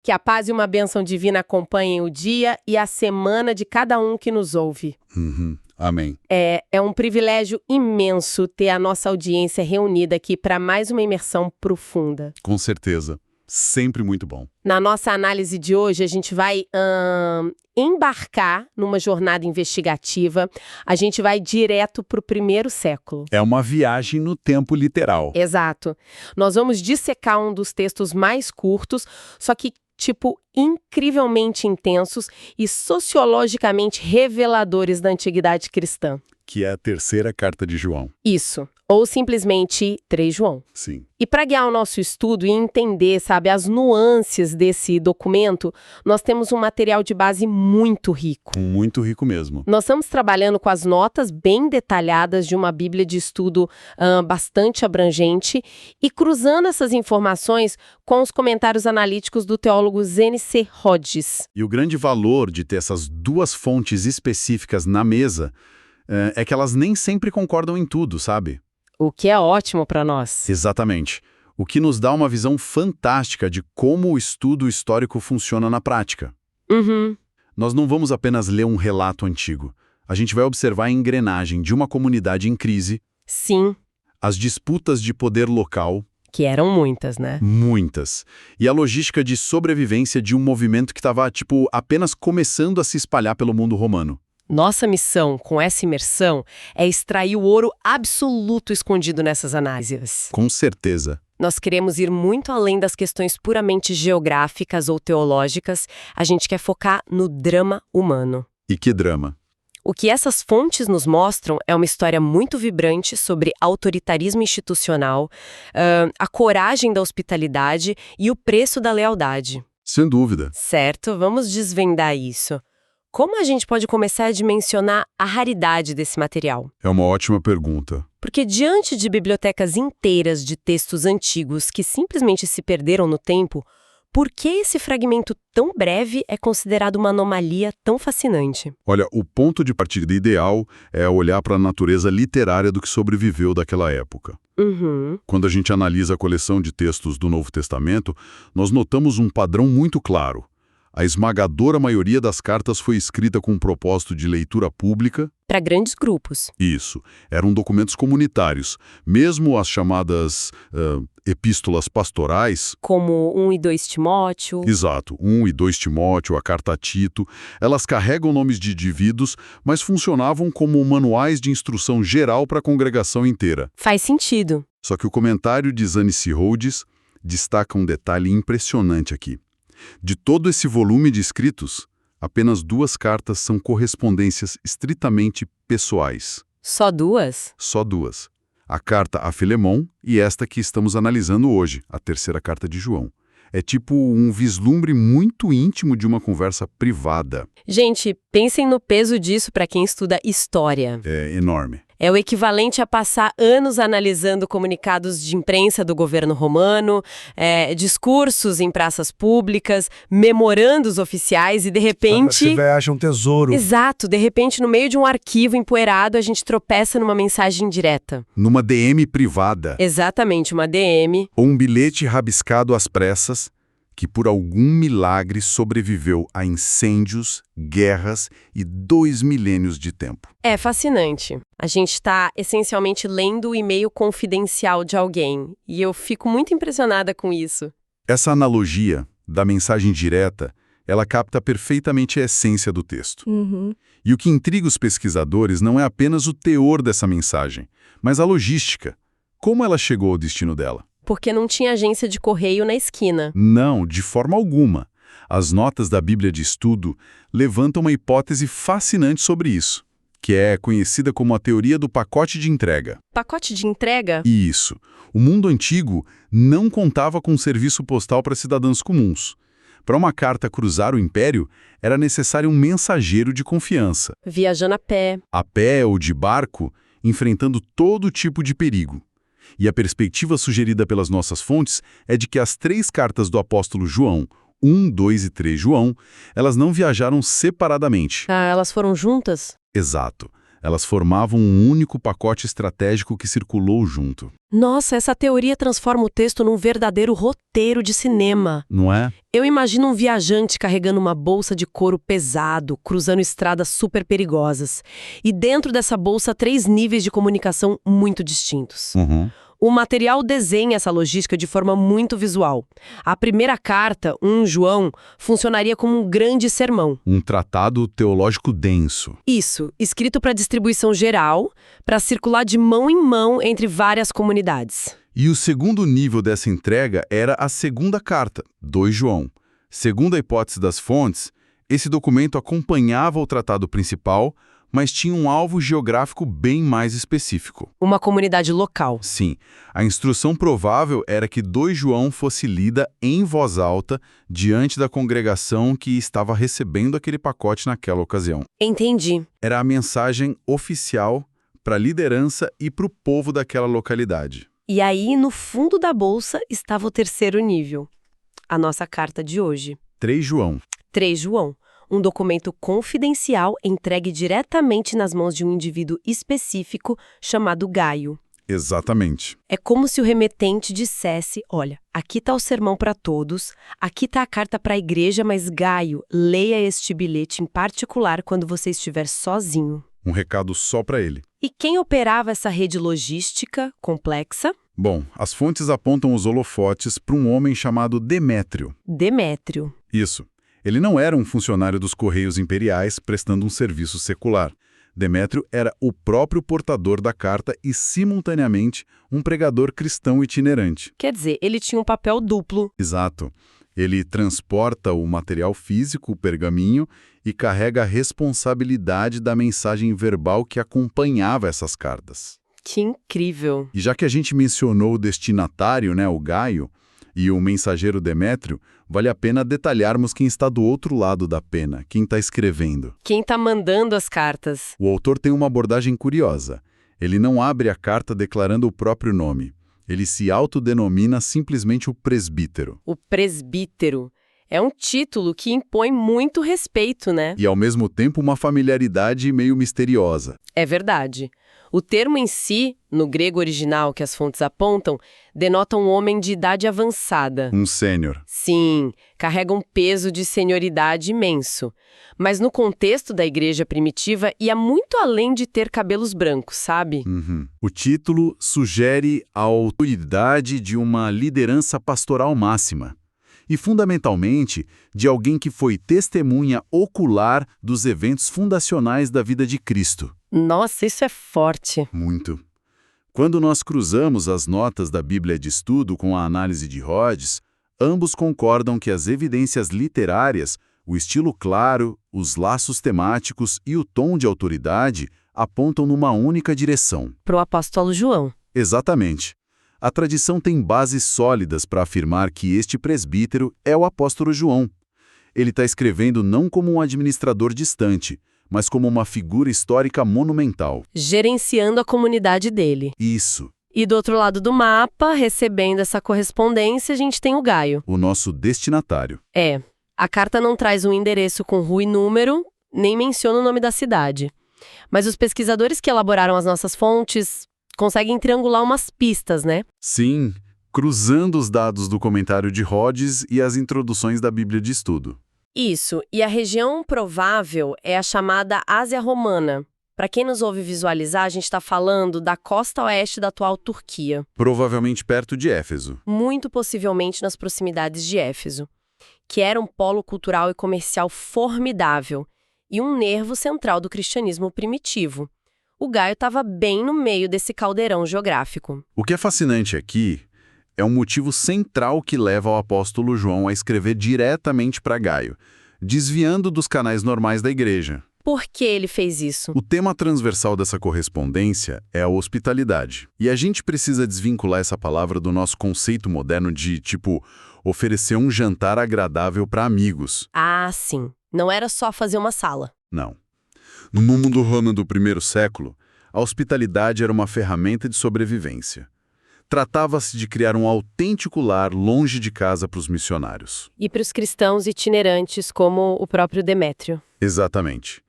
Que a paz e uma bênção divina acompanhem o dia e a semana de cada um que nos ouve. Amém. É um privilégio imenso ter a nossa audiência reunida aqui para mais uma imersão profunda. Com certeza. Sempre muito bom. Na nossa análise de hoje, a gente vai embarcar numa jornada investigativa. A gente vai direto para o primeiro século. É uma viagem no tempo literal. Exato. Nós vamos dissecar um dos textos mais curtos, só que incrivelmente intensos e sociologicamente reveladores da antiguidade cristã. Que é a terceira carta de João. Isso. Ou simplesmente 3 João. Sim. E para guiar o nosso estudo e entender, as nuances desse documento, nós temos um material de base muito rico. Muito rico mesmo. Nós estamos trabalhando com as notas bem detalhadas de uma bíblia de estudo bastante abrangente e cruzando essas informações com os comentários analíticos do teólogo N.C. Hodges. E o grande valor de ter essas duas fontes específicas na mesa é que elas nem sempre concordam em tudo, sabe? O que é ótimo para nós. Exatamente. O que nos dá uma visão fantástica de como o estudo histórico funciona na prática. Nós não vamos apenas ler um relato antigo. A gente vai observar a engrenagem de uma comunidade em crise. Sim. As disputas de poder local. Que eram muitas, né? Muitas. E a logística de sobrevivência de um movimento que estava, apenas começando a se espalhar pelo mundo romano. Nossa missão com essa imersão é extrair o ouro absoluto escondido nessas análises. Com certeza. Nós queremos ir muito além das questões puramente geográficas ou teológicas. A gente quer focar no drama humano. E que drama? O que essas fontes nos mostram é uma história muito vibrante sobre autoritarismo institucional, a coragem da hospitalidade e o preço da lealdade. Sem dúvida. Certo, vamos desvendar isso. Como a gente pode começar a dimensionar a raridade desse material? É uma ótima pergunta. Porque diante de bibliotecas inteiras de textos antigos que simplesmente se perderam no tempo, por que esse fragmento tão breve é considerado uma anomalia tão fascinante? Olha, o ponto de partida ideal é olhar para a natureza literária do que sobreviveu daquela época. Quando a gente analisa a coleção de textos do Novo Testamento, nós notamos um padrão muito claro. A esmagadora maioria das cartas foi escrita com um propósito de leitura pública. Para grandes grupos. Isso. Eram documentos comunitários. Mesmo as chamadas epístolas pastorais. Como 1 e 2 Timóteo. Exato. 1 e 2 Timóteo, a carta a Tito. Elas carregam nomes de indivíduos, mas funcionavam como manuais de instrução geral para a congregação inteira. Faz sentido. Só que o comentário de N.C. Hodges destaca um detalhe impressionante aqui. De todo esse volume de escritos, apenas 2 cartas são correspondências estritamente pessoais. Só 2? Só 2. A carta a Filemon e esta que estamos analisando hoje, a terceira carta de João. É tipo um vislumbre muito íntimo de uma conversa privada. Gente, pensem no peso disso para quem estuda história. É enorme. É o equivalente a passar anos analisando comunicados de imprensa do governo romano, discursos em praças públicas, memorandos oficiais e, de repente... Você acha um tesouro. Exato. De repente, no meio de um arquivo empoeirado, a gente tropeça numa mensagem direta. Numa DM privada. Exatamente, uma DM. Ou um bilhete rabiscado às pressas, que por algum milagre sobreviveu a incêndios, guerras e 2 milênios de tempo. É fascinante. A gente está essencialmente lendo o e-mail confidencial de alguém, e eu fico muito impressionada com isso. Essa analogia da mensagem direta, ela capta perfeitamente a essência do texto. E o que intriga os pesquisadores não é apenas o teor dessa mensagem, mas a logística. Como ela chegou ao destino dela? Porque não tinha agência de correio na esquina. Não, de forma alguma. As notas da Bíblia de Estudo levantam uma hipótese fascinante sobre isso, que é conhecida como a teoria do pacote de entrega. Pacote de entrega? Isso. O mundo antigo não contava com um serviço postal para cidadãos comuns. Para uma carta cruzar o império, era necessário um mensageiro de confiança. Viajando a pé ou de barco, enfrentando todo tipo de perigo. E a perspectiva sugerida pelas nossas fontes é de que as 3 cartas do apóstolo João, 1, 2 e 3 João, elas não viajaram separadamente. Ah, elas foram juntas? Exato. Elas formavam um único pacote estratégico que circulou junto. Nossa, essa teoria transforma o texto num verdadeiro roteiro de cinema. Não é? Eu imagino um viajante carregando uma bolsa de couro pesado, cruzando estradas super perigosas. E dentro dessa bolsa, 3 níveis de comunicação muito distintos. O material desenha essa logística de forma muito visual. A primeira carta, 1 João, funcionaria como um grande sermão. Um tratado teológico denso. Isso, escrito para distribuição geral, para circular de mão em mão entre várias comunidades. E o segundo nível dessa entrega era a segunda carta, 2 João. Segundo a hipótese das fontes, esse documento acompanhava o tratado principal, mas tinha um alvo geográfico bem mais específico. Uma comunidade local. Sim, a instrução provável era que 2 João fosse lida em voz alta diante da congregação que estava recebendo aquele pacote naquela ocasião. Entendi. Era a mensagem oficial para a liderança e para o povo daquela localidade. E aí, no fundo da bolsa, estava o terceiro nível. A nossa carta de hoje. 3 João. 3 João. Um documento confidencial entregue diretamente nas mãos de um indivíduo específico chamado Gaio. Exatamente. É como se o remetente dissesse, olha, aqui está o sermão para todos, aqui está a carta para a igreja, mas Gaio, leia este bilhete em particular quando você estiver sozinho. Um recado só para ele. E quem operava essa rede logística complexa? Bom, as fontes apontam os holofotes para um homem chamado Demétrio. Demétrio. Isso. Ele não era um funcionário dos Correios Imperiais prestando um serviço secular. Demétrio era o próprio portador da carta e, simultaneamente, um pregador cristão itinerante. Quer dizer, ele tinha um papel duplo. Exato. Ele transporta o material físico, o pergaminho, e carrega a responsabilidade da mensagem verbal que acompanhava essas cartas. Que incrível! E já que a gente mencionou o destinatário, né, o Gaio, e o mensageiro Demétrio, vale a pena detalharmos quem está do outro lado da pena, quem está escrevendo. Quem está mandando as cartas? O autor tem uma abordagem curiosa. Ele não abre a carta declarando o próprio nome. Ele se autodenomina simplesmente o presbítero. O presbítero. É um título que impõe muito respeito, né? E, ao mesmo tempo, uma familiaridade meio misteriosa. É verdade. O termo em si, no grego original que as fontes apontam, denota um homem de idade avançada. Um sênior. Sim, carrega um peso de senioridade imenso. Mas no contexto da igreja primitiva, ia muito além de ter cabelos brancos, sabe? O título sugere a autoridade de uma liderança pastoral máxima. E, fundamentalmente, de alguém que foi testemunha ocular dos eventos fundacionais da vida de Cristo. Nossa, isso é forte. Muito. Quando nós cruzamos as notas da Bíblia de Estudo com a análise de Rhodes, ambos concordam que as evidências literárias, o estilo claro, os laços temáticos e o tom de autoridade apontam numa única direção. Pro apóstolo João. Exatamente. A tradição tem bases sólidas para afirmar que este presbítero é o apóstolo João. Ele está escrevendo não como um administrador distante, mas como uma figura histórica monumental. Gerenciando a comunidade dele. Isso. E do outro lado do mapa, recebendo essa correspondência, a gente tem o Gaio. O nosso destinatário. É. A carta não traz um endereço com rua e número, nem menciona o nome da cidade. Mas os pesquisadores que elaboraram as nossas fontes conseguem triangular umas pistas, né? Sim, cruzando os dados do comentário de Rhodes e as introduções da Bíblia de Estudo. Isso, e a região provável é a chamada Ásia Romana. Para quem nos ouve visualizar, a gente está falando da costa oeste da atual Turquia. Provavelmente perto de Éfeso. Muito possivelmente nas proximidades de Éfeso, que era um polo cultural e comercial formidável e um nervo central do cristianismo primitivo. O Gaio estava bem no meio desse caldeirão geográfico. O que é fascinante aqui é um motivo central que leva o apóstolo João a escrever diretamente para Gaio, desviando dos canais normais da igreja. Por que ele fez isso? O tema transversal dessa correspondência é a hospitalidade. E a gente precisa desvincular essa palavra do nosso conceito moderno de, tipo, oferecer um jantar agradável para amigos. Ah, sim. Não era só fazer uma sala. Não. No mundo romano do primeiro século, a hospitalidade era uma ferramenta de sobrevivência. Tratava-se de criar um autêntico lar longe de casa para os missionários. E para os cristãos itinerantes, como o próprio Demétrio. Exatamente.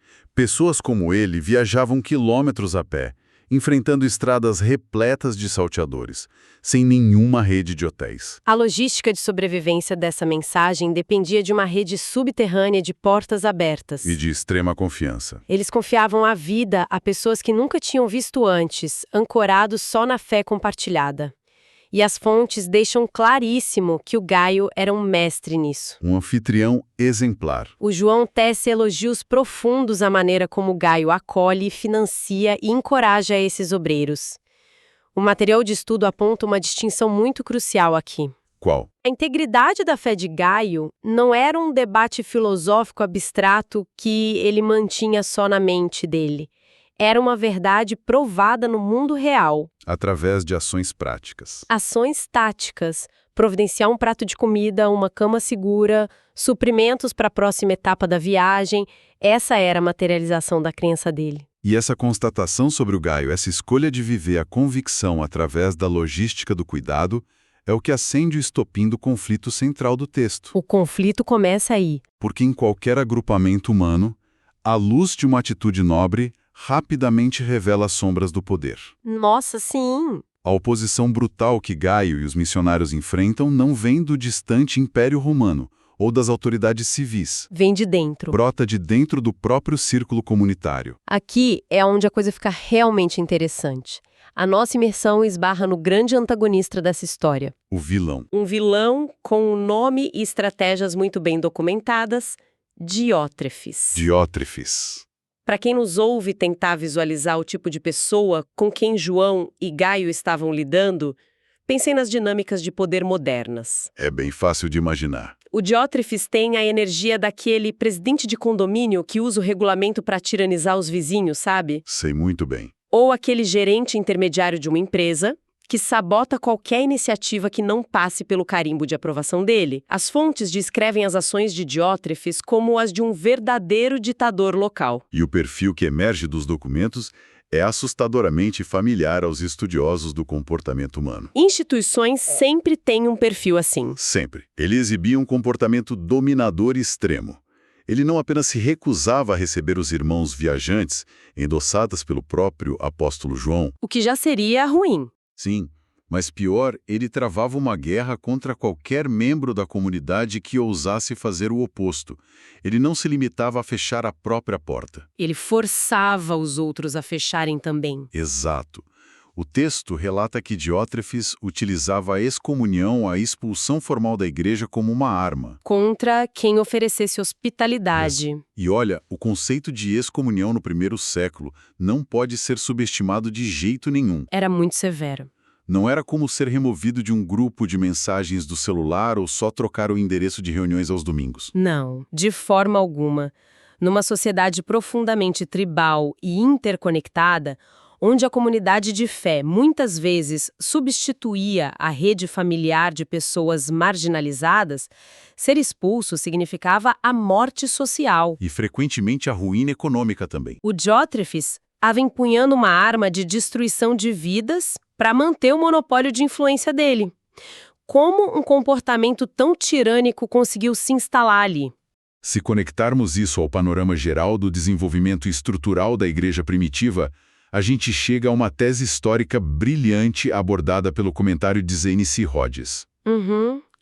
Pessoas como ele viajavam quilômetros a pé, enfrentando estradas repletas de salteadores, sem nenhuma rede de hotéis. A logística de sobrevivência dessa mensagem dependia de uma rede subterrânea de portas abertas. E de extrema confiança. Eles confiavam a vida a pessoas que nunca tinham visto antes, ancorados só na fé compartilhada. E as fontes deixam claríssimo que o Gaio era um mestre nisso. Um anfitrião exemplar. O João tece elogios profundos à maneira como o Gaio acolhe, financia e encoraja esses obreiros. O material de estudo aponta uma distinção muito crucial aqui. Qual? A integridade da fé de Gaio não era um debate filosófico abstrato que ele mantinha só na mente dele. Era uma verdade provada no mundo real. Através de ações práticas. Ações táticas, providenciar um prato de comida, uma cama segura, suprimentos para a próxima etapa da viagem, essa era a materialização da crença dele. E essa constatação sobre o Gaio, essa escolha de viver a convicção através da logística do cuidado, é o que acende o estopim do conflito central do texto. O conflito começa aí. Porque em qualquer agrupamento humano, a luz de uma atitude nobre rapidamente revela as sombras do poder. Nossa, sim! A oposição brutal que Gaio e os missionários enfrentam não vem do distante Império Romano ou das autoridades civis. Vem de dentro. Brota de dentro do próprio círculo comunitário. Aqui é onde a coisa fica realmente interessante. A nossa imersão esbarra no grande antagonista dessa história. O vilão. Um vilão com um nome e estratégias muito bem documentadas, Diótrefes. Diótrefes. Para quem nos ouve tentar visualizar o tipo de pessoa com quem João e Gaio estavam lidando, pensem nas dinâmicas de poder modernas. É bem fácil de imaginar. O Diótrefes tem a energia daquele presidente de condomínio que usa o regulamento para tiranizar os vizinhos, sabe? Sei muito bem. Ou aquele gerente intermediário de uma empresa que sabota qualquer iniciativa que não passe pelo carimbo de aprovação dele. As fontes descrevem as ações de Diótrefes como as de um verdadeiro ditador local. E o perfil que emerge dos documentos é assustadoramente familiar aos estudiosos do comportamento humano. Instituições sempre têm um perfil assim. Sempre. Ele exibia um comportamento dominador extremo. Ele não apenas se recusava a receber os irmãos viajantes, endossadas pelo próprio apóstolo João. O que já seria ruim. Sim, mas pior, ele travava uma guerra contra qualquer membro da comunidade que ousasse fazer o oposto. Ele não se limitava a fechar a própria porta. Ele forçava os outros a fecharem também. Exato. O texto relata que Diótrefes utilizava a excomunhão, a expulsão formal da igreja, como uma arma. Contra quem oferecesse hospitalidade. E olha, o conceito de excomunhão no primeiro século não pode ser subestimado de jeito nenhum. Era muito severo. Não era como ser removido de um grupo de mensagens do celular ou só trocar o endereço de reuniões aos domingos. Não, de forma alguma. Numa sociedade profundamente tribal e interconectada, onde a comunidade de fé muitas vezes substituía a rede familiar de pessoas marginalizadas, ser expulso significava a morte social. E frequentemente a ruína econômica também. O Diótrefes estava empunhando uma arma de destruição de vidas para manter o monopólio de influência dele. Como um comportamento tão tirânico conseguiu se instalar ali? Se conectarmos isso ao panorama geral do desenvolvimento estrutural da igreja primitiva, a gente chega a uma tese histórica brilhante abordada pelo comentário de Zane C. Hodges.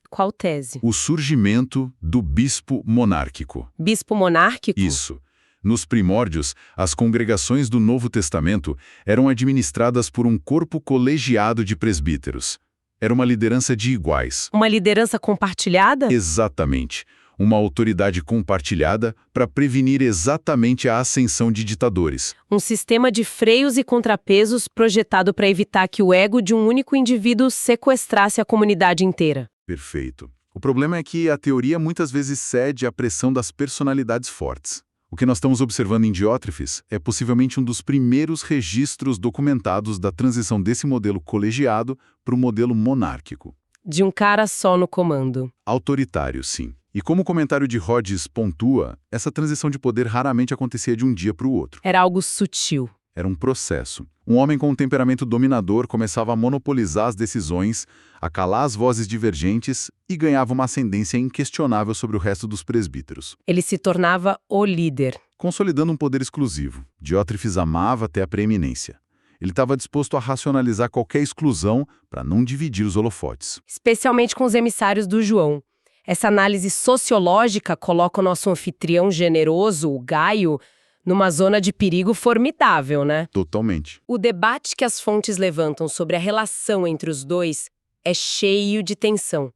Qual tese? O surgimento do bispo monárquico. Bispo monárquico? Isso. Nos primórdios, as congregações do Novo Testamento eram administradas por um corpo colegiado de presbíteros. Era uma liderança de iguais. Uma liderança compartilhada? Exatamente. Uma autoridade compartilhada para prevenir exatamente a ascensão de ditadores. Um sistema de freios e contrapesos projetado para evitar que o ego de um único indivíduo sequestrasse a comunidade inteira. Perfeito. O problema é que a teoria muitas vezes cede à pressão das personalidades fortes. O que nós estamos observando em Diótrefes é possivelmente um dos primeiros registros documentados da transição desse modelo colegiado para o modelo monárquico. De um cara só no comando. Autoritário, sim. E como o comentário de Hodges pontua, essa transição de poder raramente acontecia de um dia para o outro. Era algo sutil. Era um processo. Um homem com um temperamento dominador começava a monopolizar as decisões, a calar as vozes divergentes e ganhava uma ascendência inquestionável sobre o resto dos presbíteros. Ele se tornava o líder. consolidando um poder exclusivo. Diótrefes amava até a preeminência. Ele estava disposto a racionalizar qualquer exclusão para não dividir os holofotes. Especialmente com os emissários do João. Essa análise sociológica coloca o nosso anfitrião generoso, o Gaio, numa zona de perigo formidável, né? Totalmente. O debate que as fontes levantam sobre a relação entre os dois é cheio de tensão.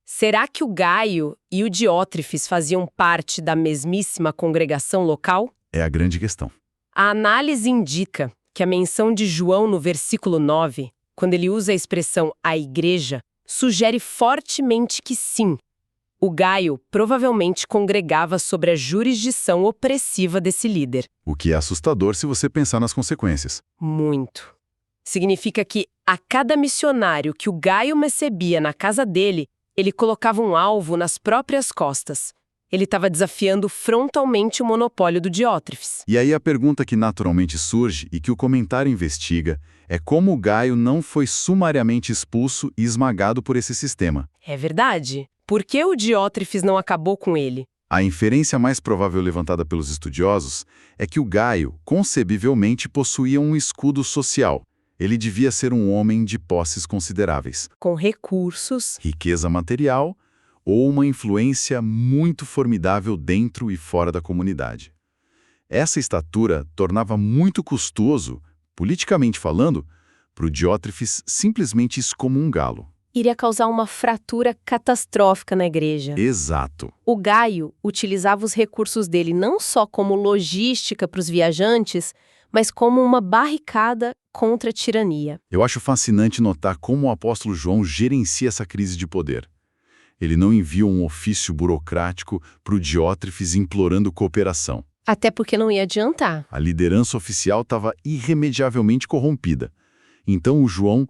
Será que o Gaio e o Diótrefes faziam parte da mesmíssima congregação local? É a grande questão. A análise indica que a menção de João no versículo 9, quando ele usa a expressão a igreja, sugere fortemente que sim, o Gaio provavelmente congregava sobre a jurisdição opressiva desse líder. O que é assustador se você pensar nas consequências. Muito. Significa que a cada missionário que o Gaio recebia na casa dele, ele colocava um alvo nas próprias costas. Ele estava desafiando frontalmente o monopólio do Diótrefes. E aí a pergunta que naturalmente surge e que o comentário investiga é como o Gaio não foi sumariamente expulso e esmagado por esse sistema. É verdade. Por que o Diótrefes não acabou com ele? A inferência mais provável levantada pelos estudiosos é que o Gaio, concebivelmente, possuía um escudo social. Ele devia ser um homem de posses consideráveis. Com recursos, riqueza material ou uma influência muito formidável dentro e fora da comunidade. Essa estatura tornava muito custoso, politicamente falando, para o Diótrefes simplesmente excomungá-lo. Iria causar uma fratura catastrófica na igreja. Exato. O Gaio utilizava os recursos dele não só como logística para os viajantes, mas como uma barricada contra a tirania. Eu acho fascinante notar como o apóstolo João gerencia essa crise de poder. Ele não envia um ofício burocrático para o Diótrefes implorando cooperação. Até porque não ia adiantar. A liderança oficial estava irremediavelmente corrompida. Então o João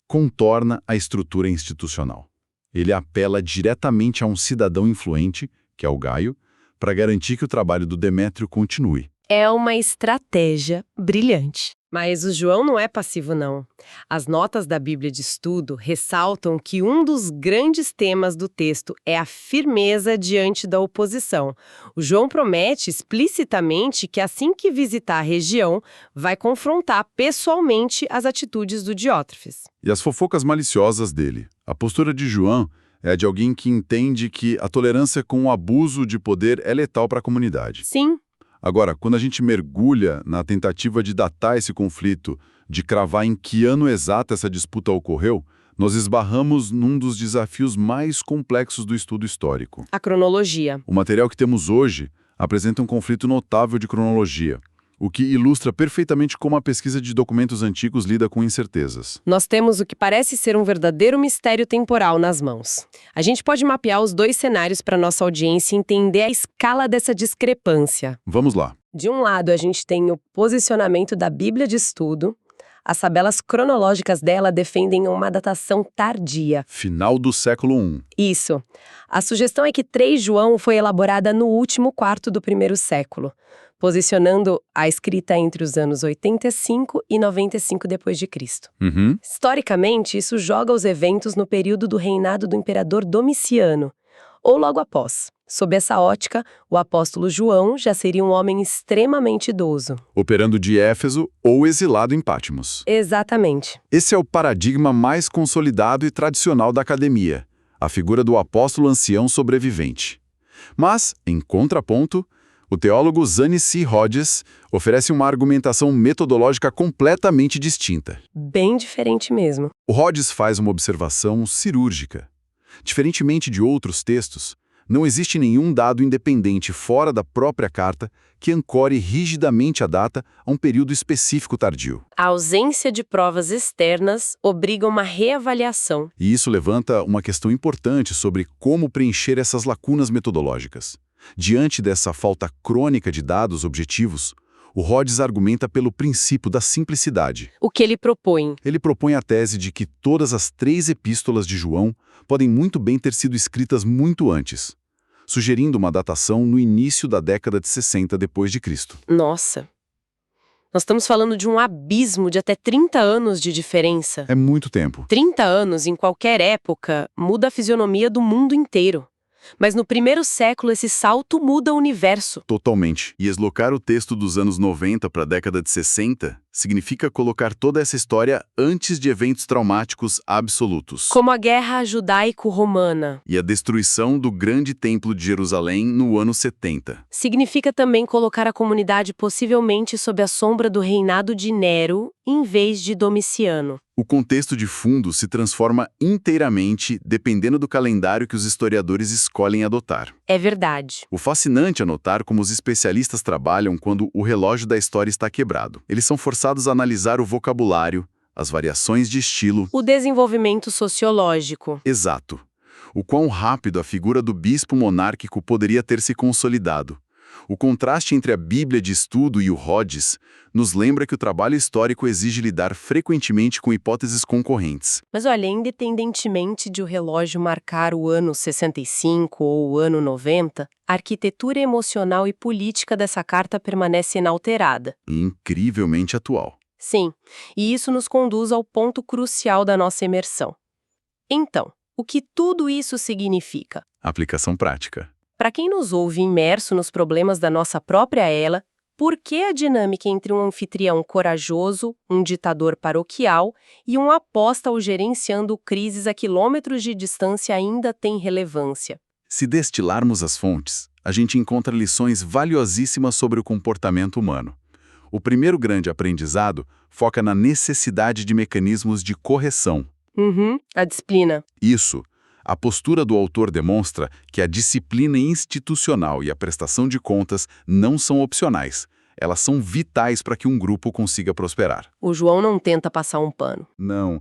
contorna a estrutura institucional. Ele apela diretamente a um cidadão influente, que é o Gaio, para garantir que o trabalho do Demétrio continue. É uma estratégia brilhante. Mas o João não é passivo, não. As notas da Bíblia de Estudo ressaltam que um dos grandes temas do texto é a firmeza diante da oposição. O João promete explicitamente que assim que visitar a região, vai confrontar pessoalmente as atitudes do Diótrefes. E as fofocas maliciosas dele. A postura de João é a de alguém que entende que a tolerância com o abuso de poder é letal para a comunidade. Sim. Agora, quando a gente mergulha na tentativa de datar esse conflito, de cravar em que ano exato essa disputa ocorreu, nós esbarramos num dos desafios mais complexos do estudo histórico. A cronologia. O material que temos hoje apresenta um conflito notável de cronologia, o que ilustra perfeitamente como a pesquisa de documentos antigos lida com incertezas. Nós temos o que parece ser um verdadeiro mistério temporal nas mãos. A gente pode mapear os dois cenários para nossa audiência e entender a escala dessa discrepância. Vamos lá. De um lado, a gente tem o posicionamento da Bíblia de Estudo. As tabelas cronológicas dela defendem uma datação tardia. Final do século I. Isso. A sugestão é que 3 João foi elaborada no último quarto do primeiro século, posicionando a escrita entre os anos 85 e 95 d.C. Historicamente, isso joga os eventos no período do reinado do imperador Domiciano, ou logo após. Sob essa ótica, o apóstolo João já seria um homem extremamente idoso. Operando de Éfeso ou exilado em Patmos. Exatamente. Esse é o paradigma mais consolidado e tradicional da academia, a figura do apóstolo ancião sobrevivente. Mas, em contraponto, o teólogo Zanny C. Hodges oferece uma argumentação metodológica completamente distinta. Bem diferente mesmo. O Hodges faz uma observação cirúrgica. Diferentemente de outros textos, não existe nenhum dado independente fora da própria carta que ancore rigidamente a data a um período específico tardio. A ausência de provas externas obriga uma reavaliação. E isso levanta uma questão importante sobre como preencher essas lacunas metodológicas. Diante dessa falta crônica de dados objetivos, o Hodges argumenta pelo princípio da simplicidade. O que ele propõe? Ele propõe a tese de que todas as 3 epístolas de João podem muito bem ter sido escritas muito antes, sugerindo uma datação no início da década de 60 d.C. Nossa! Nós estamos falando de um abismo de até 30 anos de diferença. É muito tempo. 30 anos, em qualquer época, muda a fisionomia do mundo inteiro. Mas no primeiro século esse salto muda o universo. Totalmente. E eslocar o texto dos anos 90 para a década de 60 significa colocar toda essa história antes de eventos traumáticos absolutos. Como a Guerra Judaico-Romana. E a destruição do Grande Templo de Jerusalém no ano 70. Significa também colocar a comunidade possivelmente sob a sombra do reinado de Nero, em vez de Domiciano. O contexto de fundo se transforma inteiramente dependendo do calendário que os historiadores escolhem adotar. É verdade. O fascinante é notar como os especialistas trabalham quando o relógio da história está quebrado. Eles são forçados a analisar o vocabulário, as variações de estilo. O desenvolvimento sociológico. Exato. O quão rápido a figura do bispo monárquico poderia ter se consolidado. O contraste entre a Bíblia de estudo e o Rhodes nos lembra que o trabalho histórico exige lidar frequentemente com hipóteses concorrentes. Mas olha, independentemente de o relógio marcar o ano 65 ou o ano 90, a arquitetura emocional e política dessa carta permanece inalterada. E incrivelmente atual. Sim, e isso nos conduz ao ponto crucial da nossa imersão. Então, o que tudo isso significa? Aplicação prática. Para quem nos ouve imerso nos problemas da nossa própria era, por que a dinâmica entre um anfitrião corajoso, um ditador paroquial e um apóstolo gerenciando crises a quilômetros de distância ainda tem relevância? Se destilarmos as fontes, a gente encontra lições valiosíssimas sobre o comportamento humano. O primeiro grande aprendizado foca na necessidade de mecanismos de correção. A disciplina. Isso. A postura do autor demonstra que a disciplina institucional e a prestação de contas não são opcionais. Elas são vitais para que um grupo consiga prosperar. O João não tenta passar um pano. Não.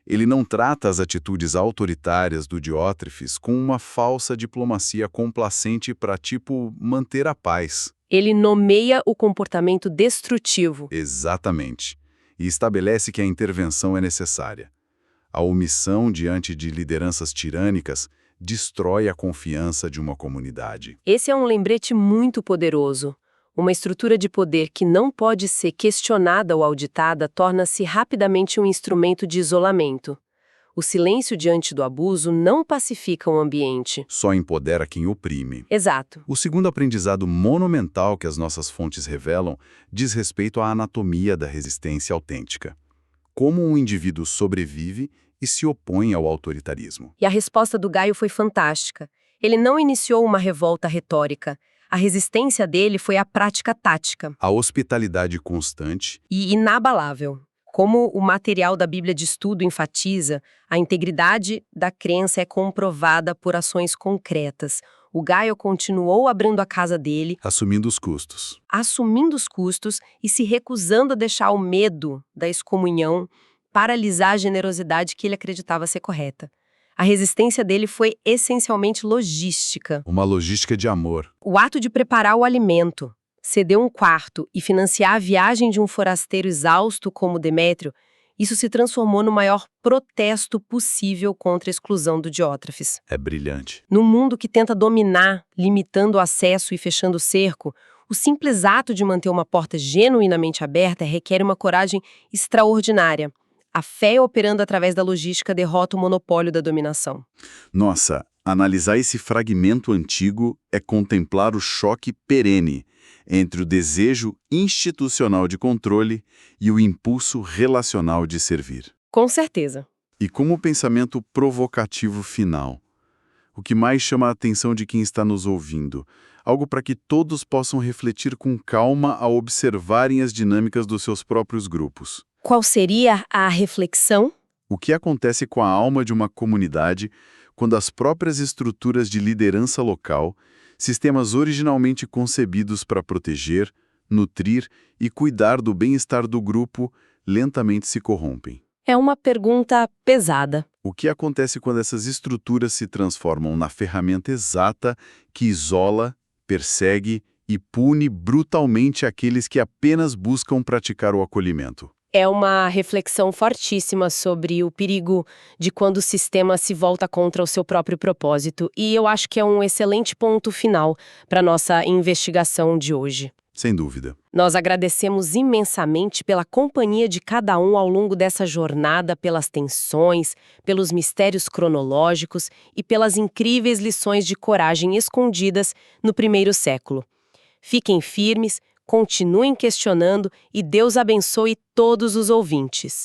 Ele não trata as atitudes autoritárias do Diótrefes com uma falsa diplomacia complacente para, manter a paz. Ele nomeia o comportamento destrutivo. Exatamente. E estabelece que a intervenção é necessária. A omissão diante de lideranças tirânicas destrói a confiança de uma comunidade. Esse é um lembrete muito poderoso. Uma estrutura de poder que não pode ser questionada ou auditada torna-se rapidamente um instrumento de isolamento. O silêncio diante do abuso não pacifica o ambiente. Só empodera quem oprime. Exato. O segundo aprendizado monumental que as nossas fontes revelam diz respeito à anatomia da resistência autêntica. Como um indivíduo sobrevive e se opõe ao autoritarismo. E a resposta do Gaio foi fantástica. Ele não iniciou uma revolta retórica. A resistência dele foi a prática tática. A hospitalidade constante e inabalável. Como o material da Bíblia de Estudo enfatiza, a integridade da crença é comprovada por ações concretas. O Gaio continuou abrindo a casa dele, assumindo os custos e se recusando a deixar o medo da excomunhão paralisar a generosidade que ele acreditava ser correta. A resistência dele foi essencialmente logística. Uma logística de amor. O ato de preparar o alimento, ceder um quarto e financiar a viagem de um forasteiro exausto como Demétrio, isso se transformou no maior protesto possível contra a exclusão do Diótrefes. É brilhante. No mundo que tenta dominar, limitando o acesso e fechando o cerco, o simples ato de manter uma porta genuinamente aberta requer uma coragem extraordinária. A fé operando através da logística derrota o monopólio da dominação. Nossa, analisar esse fragmento antigo é contemplar o choque perene entre o desejo institucional de controle e o impulso relacional de servir. Com certeza. E como pensamento provocativo final, o que mais chama a atenção de quem está nos ouvindo? Algo para que todos possam refletir com calma ao observarem as dinâmicas dos seus próprios grupos. Qual seria a reflexão? O que acontece com a alma de uma comunidade quando as próprias estruturas de liderança local, sistemas originalmente concebidos para proteger, nutrir e cuidar do bem-estar do grupo, lentamente se corrompem? É uma pergunta pesada. O que acontece quando essas estruturas se transformam na ferramenta exata que isola, persegue e pune brutalmente aqueles que apenas buscam praticar o acolhimento? É uma reflexão fortíssima sobre o perigo de quando o sistema se volta contra o seu próprio propósito. E eu acho que é um excelente ponto final para a nossa investigação de hoje. Sem dúvida. Nós agradecemos imensamente pela companhia de cada um ao longo dessa jornada, pelas tensões, pelos mistérios cronológicos e pelas incríveis lições de coragem escondidas no primeiro século. Fiquem firmes, continuem questionando e Deus abençoe todos os ouvintes.